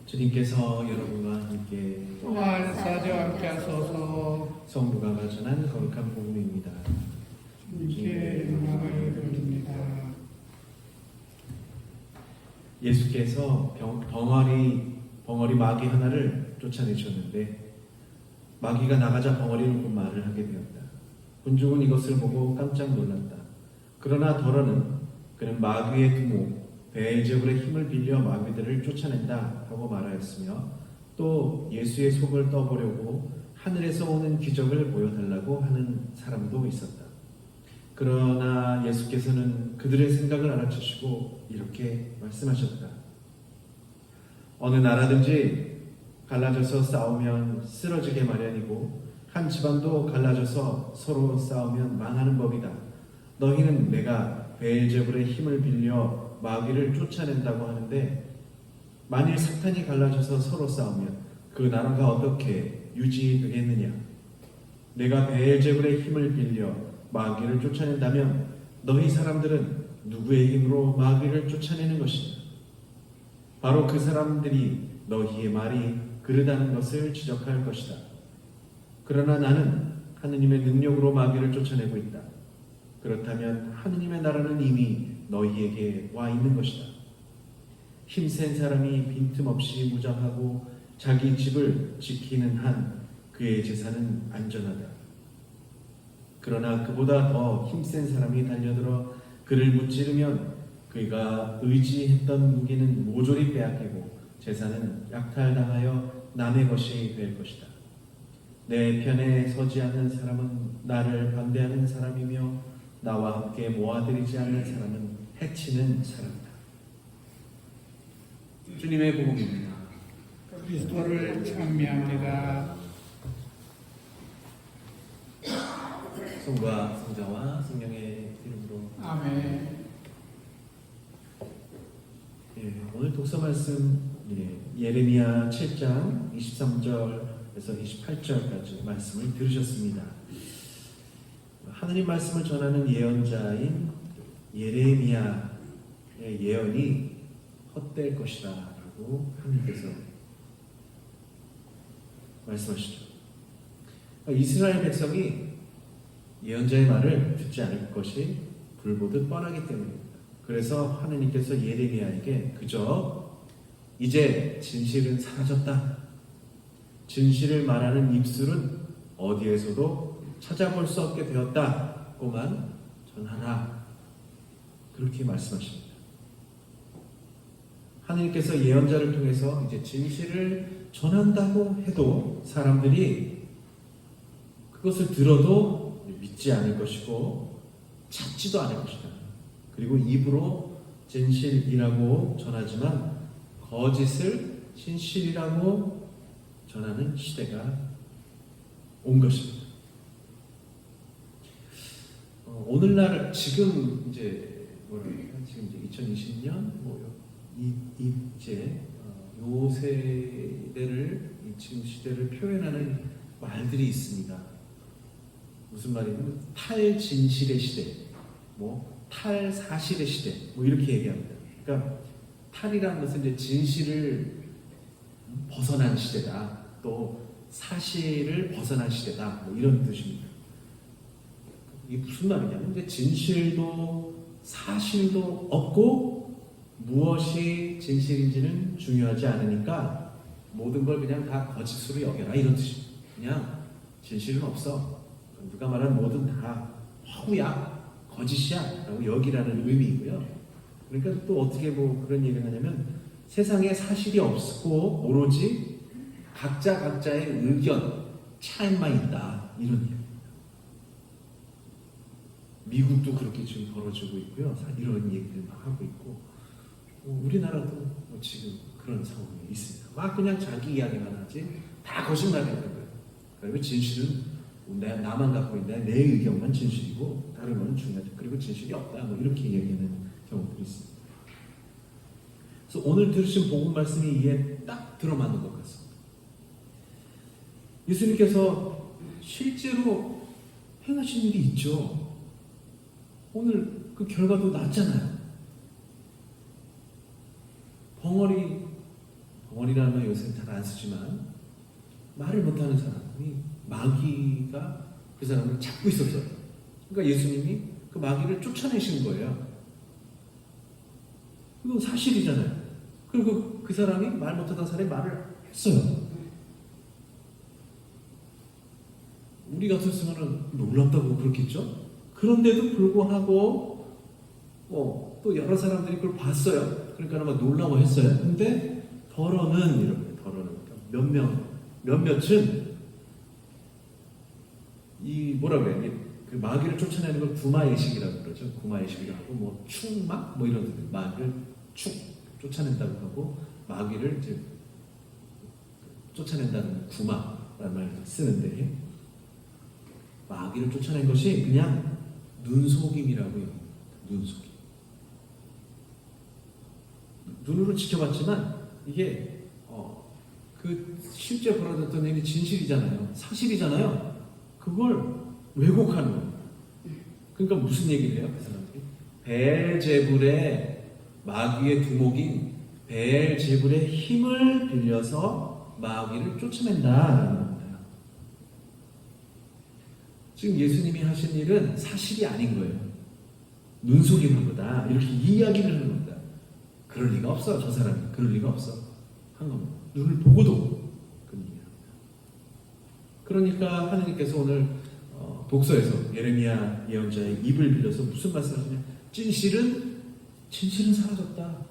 주님께서 여러분과 함께 또한 사제와 함께 하소서. 성부가 전한 거룩한 복음입니다. 주님께 영광을 돌립니다. 예수께서 벙어리 마귀 하나를 쫓아내셨는데 마귀가 나가자 벙어리는 곧 말을 하게 되었다. 군중은 이것을 보고 깜짝 놀랐다. 그러나 더러는 그는 마귀의 두목 베엘제불의 힘을 빌려 마귀들을 쫓아낸다 하고 말하였으며 또 예수의 속을 떠보려고 하늘에서 오는 기적을 보여달라고 하는 사람도 있었다. 그러나 예수께서는 그들의 생각을 알아채시고 이렇게 말씀하셨다. 어느 나라든지 갈라져서 싸우면 쓰러지게 마련이고 한 집안도 갈라져서 서로 싸우면 망하는 법이다. 너희는 내가 베엘제불의 힘을 빌려 마귀를 쫓아낸다고 하는데 만일 사탄이 갈라져서 서로 싸우면 그 나라가 어떻게 유지되겠느냐? 내가 베엘제불의 힘을 빌려 마귀를 쫓아낸다면 너희 사람들은 누구의 힘으로 마귀를 쫓아내는 것이냐? 바로 그 사람들이 너희의 말이 그르다는 것을 지적할 것이다. 그러나 나는 하느님의 능력으로 마귀를 쫓아내고 있다. 그렇다면 하느님의 나라는 이미 너희에게 와 있는 것이다. 힘센 사람이 빈틈없이 무장하고 자기 집을 지키는 한 그의 재산은 안전하다. 그러나 그보다 더 힘센 사람이 달려들어 그를 무찌르면 그가 의지했던 무기는 모조리 빼앗기고 재산은 약탈당하여 남의 것이 될 것이다. 내 편에 서지 않는 사람은 나를 반대하는 사람이며 나와 함께 모아들이지 않는 사람은 해치는 사람이다. 주님의 복음입니다. 그리스도를 찬미합니다. 성부와 성자와 성령의 이름으로 아멘. 오늘 독서 말씀 예레미야 7장 23절에서 28절까지 말씀을 들으셨습니다. 하느님 말씀을 전하는 예언자인 예레미야의 예언이 헛될 것이다 라고 하느님께서 말씀하시죠. 이스라엘 백성이 예언자의 말을 듣지 않을 것이 불보듯 뻔하기 때문입니다. 그래서 하느님께서 예레미야에게 그저 이제 진실은 사라졌다. 진실을 말하는 입술은 어디에서도 찾아볼 수 없게 되었다고만 전하라. 그렇게 말씀하십니다. 하느님께서 예언자를 통해서 이제 진실을 전한다고 해도 사람들이 그것을 들어도 믿지 않을 것이고 찾지도 않을 것이다. 그리고 입으로 진실이라고 전하지만 거짓을 진실이라고 전하는 시대가 온 것입니다. 오늘날 지금 이제 지금 이제 2020년 이제 요 세대를 지금 시대를 표현하는 말들이 있습니다. 무슨 말이냐면 탈진실의 시대, 탈사실의 시대, 이렇게 얘기합니다. 그러니까 탈이라는 것은 이제 진실을 벗어난 시대다, 또 사실을 벗어난 시대다, 이런 뜻입니다. 이게 무슨 말이냐면 이제 진실도 사실도 없고 무엇이 진실인지는 중요하지 않으니까 모든 걸 그냥 다 거짓으로 여겨라, 이런 뜻입니다. 그냥 진실은 없어. 누가 말한 뭐든 다 허구야, 거짓이야 라고 여기라는 의미이고요. 그러니까 또 어떻게 그런 얘기를 하냐면 세상에 사실이 없고 오로지 각자의 의견 차이만 있다, 이런 얘기입니다. 미국도 그렇게 지금 벌어지고 있고요. 이런 얘기들 막 하고 있고, 우리나라도 지금 그런 상황이 있습니다. 막 그냥 자기 이야기만 하지 다 거짓말하는 거예요. 그리고 진실은 나만 갖고 있는 내 의견만 진실이고 다른 건 중요하지, 그리고 진실이 없다, 이렇게 얘기하는 경우들이 있습니다. 그래서 오늘 들으신 복음 말씀이 이에 딱 들어맞는 것 같습니다. 예수님께서 실제로 행하신 일이 있죠. 오늘 그 결과도 났잖아요. 벙어리 벙어리라는 말 요새 잘 안 쓰지만 말을 못하는 사람이 마귀가 그 사람을 잡고 있었어요. 그러니까 예수님이 그 마귀를 쫓아내신 거예요. 그건 사실이잖아요. 그리고 그 사람이 말 못하던 사람이 말을 했어요. 우리 같았으면 놀랍다고 그렇겠죠? 그런데도 불구하고 또 여러 사람들이 그걸 봤어요. 그러니까 아마 놀라워했어요. 근데 더러는 이렇게 몇몇은 이 뭐라 그래? 그 마귀를 쫓아내는 걸 구마예식이라고 그러죠. 구마예식이라고 하고 뭐 충막 뭐 이런 데들 마귀를 쫓아낸다고 하고 마귀를 이제 쫓아낸다는 구마라는 말을 쓰는데 마귀를 쫓아낸 것이 그냥 눈속임이라고요. 눈속임. 눈으로 지켜봤지만 이게 그 실제 벌어졌던 일이 진실이잖아요. 사실이잖아요. 그걸 왜곡하는 거예요. 그러니까 무슨 얘기를 해요? 그 사람들이 베엘제불의 마귀의 두목인 베엘제불의 힘을 빌려서 마귀를 쫓아낸다라는 겁니다. 지금 예수님이 하신 일은 사실이 아닌 거예요. 눈속임한 거다. 이렇게 이야기를 하는 겁니다. 그럴 리가 없어. 저 사람이 그럴 리가 없어. 한 겁니다. 눈을 보고도 그런 얘기를 합니다. 그러니까 하나님께서 오늘 독서에서 예레미야 예언자의 입을 빌려서 무슨 말씀을 하시냐? 진실은 사라졌다.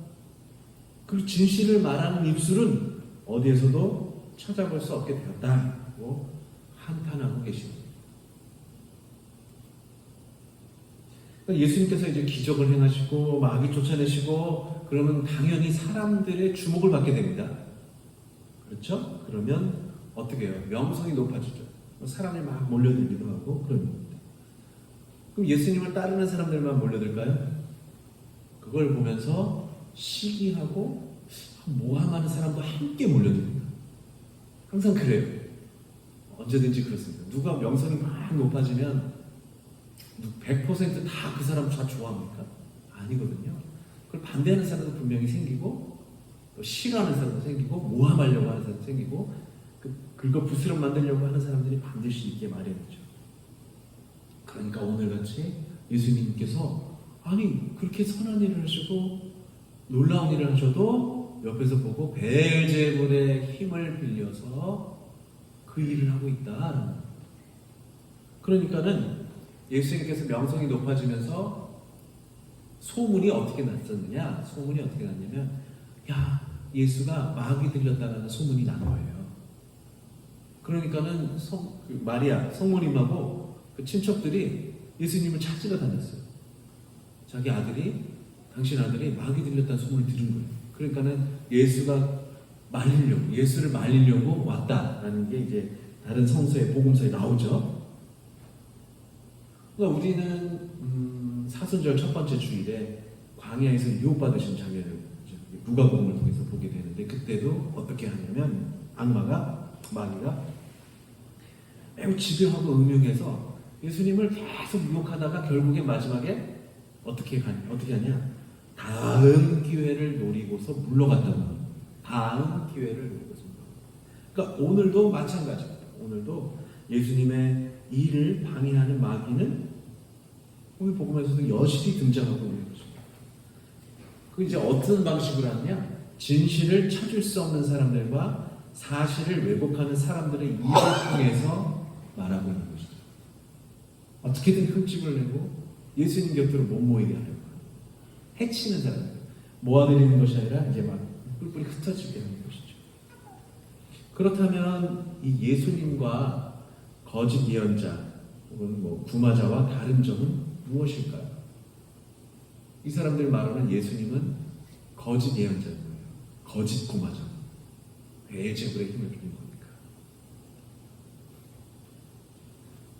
그리고 진실을 말하는 입술은 어디에서도 찾아볼 수 없게 되었다고 한탄하고 계십니다. 예수님께서 이제 기적을 행하시고 마귀 쫓아내시고 그러면 당연히 사람들의 주목을 받게 됩니다. 그렇죠? 그러면 어떻게 해요? 명성이 높아지죠. 사람이 막 몰려들기도 하고 그런 겁니다. 그럼 예수님을 따르는 사람들만 몰려들까요? 그걸 보면서 시기하고 모함하는 사람도 함께 몰려듭니다. 항상 그래요. 언제든지 그렇습니다. 누가 명성이 막 높아지면 100% 다 그 사람 다 좋아합니까? 아니거든요. 그걸 반대하는 사람도 분명히 생기고 또 싫어하는 사람도 생기고 모함하려고 하는 사람도 생기고 긁어 부스럼 만들려고 하는 사람들이 반드시 있게 마련이죠. 그러니까 오늘같이 예수님께서 아니 그렇게 선한 일을 하시고 놀라운 일을 하셔도 옆에서 보고 베엘제불의 힘을 빌려서 그 일을 하고 있다. 그러니까는 예수님께서 명성이 높아지면서 소문이 어떻게 났었느냐? 소문이 어떻게 났냐면 야 예수가 마귀 들렸다는 소문이 난 거예요. 그러니까는 마리아 성모님하고 그 친척들이 예수님을 찾으러 다녔어요. 자기 아들이 당신 아들이 마귀 들렸다는 소문을 들은 거예요. 그러니까는 예수를 말리려고 왔다라는 게 이제 다른 성서의 복음서에 나오죠. 그러니까 우리는 사순절 첫 번째 주일에 광야에서 유혹받으신 장면을 누가복음을 통해서 보게 되는데 그때도 어떻게 하냐면 마귀가 매우 집요하고 음흉해서 예수님을 계속 유혹하다가 결국에 마지막에 어떻게 하냐? 다음 기회를 노리고서 물러갔다는 거예요. 다음 기회를 노리고서 물러갔다. 그러니까 오늘도 마찬가지입니다. 오늘도 예수님의 일을 방해하는 마귀는 오늘 복음에서도 여실히 등장하고 있는 것입니다. 그 이제 어떤 방식으로 하느냐? 진실을 찾을 수 없는 사람들과 사실을 왜곡하는 사람들의 입을 통해서 말하고 있는 것이죠. 어떻게든 흠집을 내고 예수님 곁으로 못 모이게 하려고 해치는 사람들 모아들이는 것이 아니라 이제 막 뿔뿔이 흩어지게 하는 것이죠. 그렇다면 이 예수님과 거짓 예언자 혹은 구마자와 다른 점은 무엇일까요? 이 사람들 말하는 예수님은 거짓 예언자인 거예요. 거짓 구마자. 베엘제불의 힘을 빌린 겁니까?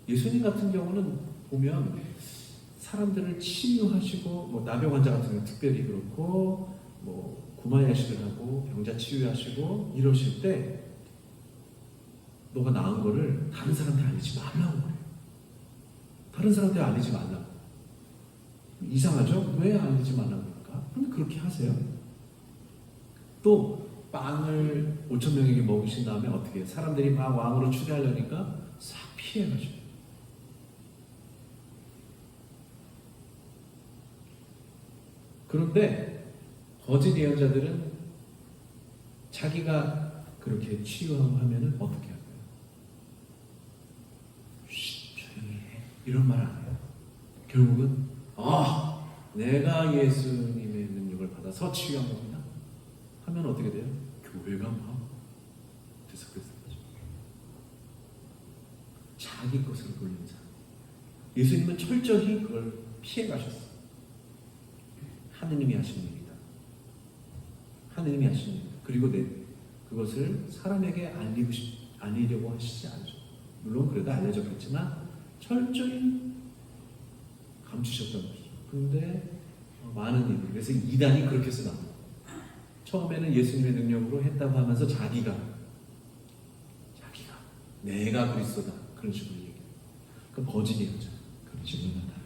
예수님 같은 경우는 보면 사람들을 치유하시고 나병 환자 같은 경우 특별히 그렇고 구마야식을 하고 병자 치유하시고 이러실 때 너가 나은 거를 다른 사람한테 알리지 말라고 그래요. 다른 사람한테 알리지 말라고. 이상하죠? 왜 알리지 말라고 그럴까? 근데 그렇게 하세요. 또 빵을 5천 명에게 먹이신 다음에 어떻게 해요? 사람들이 막 왕으로 추대하려니까 싹 피해가지고. 그런데 거짓 예언자들은 자기가 그렇게 치유하고 하면은 어떻게 할까요? 쉿, 조용히 해. 이런 말 안 해요. 결국은 내가 예수님의 능력을 받아서 치유한 겁니다 하면 어떻게 돼요? 교회가 막 들썩들썩하죠. 자기 것으로 돌리는 사람. 예수님은 철저히 그걸 피해 가셨어요. 하느님이 하신 일이다. 하느님이 하신 일이다. 그리고 그것을 사람에게 알리려고 하시지 않죠. 물론 그래도 알려졌겠지만 철저히 감추셨던 거죠. 근데 많은 일이, 그래서 이단이 그렇게 해서 나옵니다. 처음에는 예수님의 능력으로 했다고 하면서 자기가 내가 그리스도다 그런 식으로 얘기해요. 그 거짓이었죠. 그런 식으로 나타나요.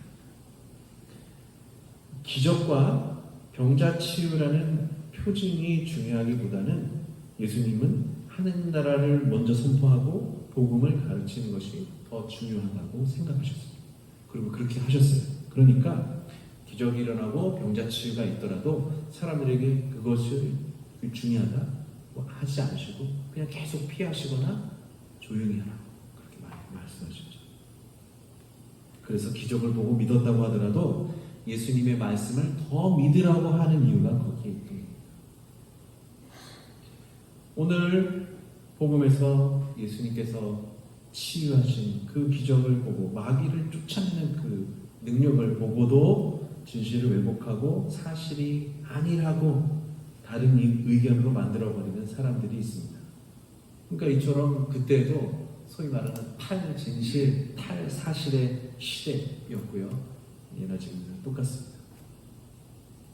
기적과 병자 치유라는 표징이 중요하기보다는 예수님은 하나님 나라를 먼저 선포하고 복음을 가르치는 것이 더 중요하다고 생각하셨습니다. 그리고 그렇게 하셨어요. 그러니까 기적이 일어나고 병자 치유가 있더라도 사람들에게 그것을 중요하다고 하지 않으시고 그냥 계속 피하시거나 조용히 하라고 그렇게 말씀하셨죠. 그래서 기적을 보고 믿었다고 하더라도 예수님의 말씀을 더 믿으라고 하는 이유가 거기에 있습니다. 오늘 복음에서 예수님께서 치유하신 그 기적을 보고 마귀를 쫓아내는 그 능력을 보고도 진실을 왜곡하고 사실이 아니라고 다른 의견으로 만들어버리는 사람들이 있습니다. 그러니까 이처럼 그때도 소위 말하는 탈진실, 탈사실의 시대였고요. 예나 지금도 똑같습니다.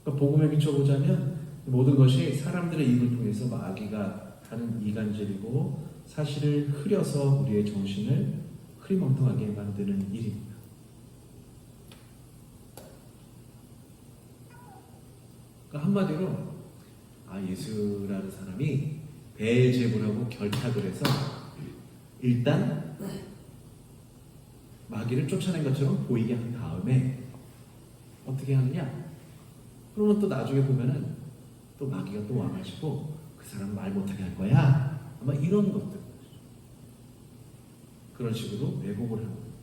그러니까 복음에 비춰보자면 모든 것이 사람들의 입을 통해서 마귀가 하는 이간질이고 사실을 흐려서 우리의 정신을 흐리멍텅하게 만드는 일입니다. 그러니까 한마디로 예수라는 사람이 베엘제불하고 결탁을 해서 일단 마귀를 쫓아낸 것처럼 보이게 한 다음에 어떻게 하느냐? 그러면 또 나중에 보면은 또 마귀가 또 와가지고 그 사람 말 못하게 할 거야. 아마 이런 것들. 그런 식으로 왜곡을 하는 겁니다.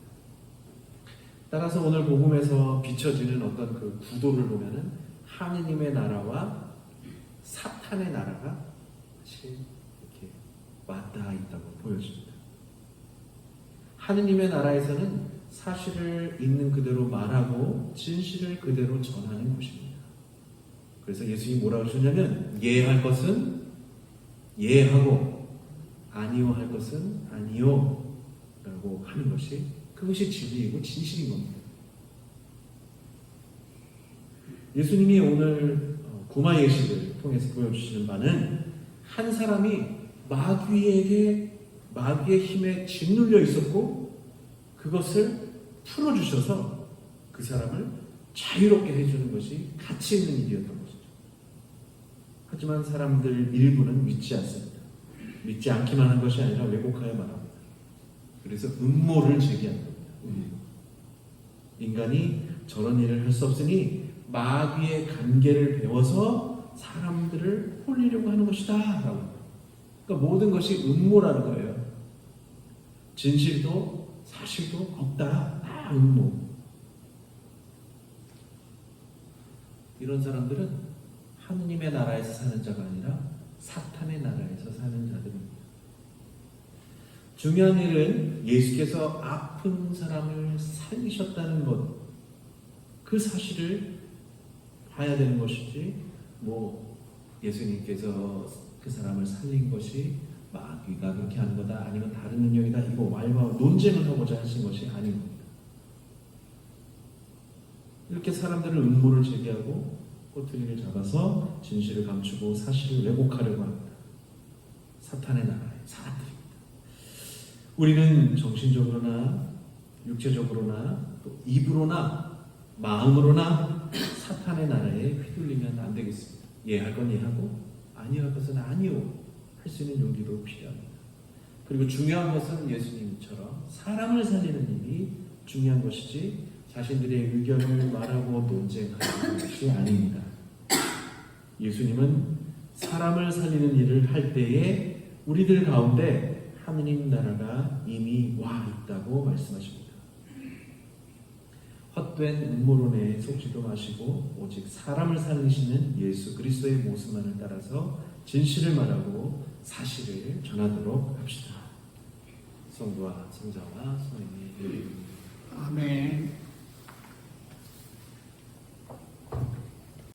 따라서 오늘 복음에서 비춰지는 어떤 그 구도를 보면은 하느님의 나라와 사탄의 나라가 사실 이렇게 맞닿아 있다고 보여집니다. 하느님의 나라에서는 사실을 있는 그대로 말하고 진실을 그대로 전하는 곳입니다. 그래서 예수님이 뭐라고 하셨냐면 예할 것은 예하고 아니요 할 것은 아니요 라고 하는 것이 그것이 진리이고 진실인 겁니다. 예수님이 오늘 구마 예식을 통해서 보여주시는 바는 한 사람이 마귀의 힘에 짓눌려 있었고 그것을 풀어주셔서 그 사람을 자유롭게 해주는 것이 가치 있는 일이었던 것이죠. 하지만 사람들 일부는 믿지 않습니다. 믿지 않기만 한 것이 아니라 왜곡하여 말합니다. 그래서 음모를 제기한 겁니다. 인간이 저런 일을 할 수 없으니 마귀의 관계를 배워서 사람들을 홀리려고 하는 것이다 라고. 그러니까 모든 것이 음모라는 거예요. 진실도 사실도 없다. 다 음모. 이런 사람들은 하느님의 나라에서 사는 자가 아니라 사탄의 나라에서 사는 자들입니다. 중요한 일은 예수께서 아픈 사람을 살리셨다는 것, 그 사실을 봐야 되는 것이지, 예수님께서 그 사람을 살린 것이 마귀가 그렇게 하는 거다, 아니면 다른 능력이다, 이거 말과 논쟁을 하고자 하신 것이 아닙니다. 이렇게 사람들은 음모를 제기하고 꼬투리를 잡아서 진실을 감추고 사실을 왜곡하려고 합니다. 사탄의 나라의 사람들입니다. 우리는 정신적으로나 육체적으로나 또 입으로나 마음으로나 사탄의 나라에 휘둘리면 안 되겠습니다. 예할 건 예하고 아니할 것은 아니요 할 수 있는 용기도 필요합니다. 그리고 중요한 것은 예수님처럼 사람을 살리는 일이 중요한 것이지 자신들의 의견을 말하고 논쟁하는 것이 아닙니다. 예수님은 사람을 살리는 일을 할 때에 우리들 가운데 하느님 나라가 이미 와 있다고 말씀하십니다. 헛된 음모론에 속지도 마시고 오직 사람을 살리시는 예수 그리스도의 모습만을 따라서 진실을 말하고 사실을 전하도록 합시다. 성부와 성자와 성령의 이름으로. 아멘.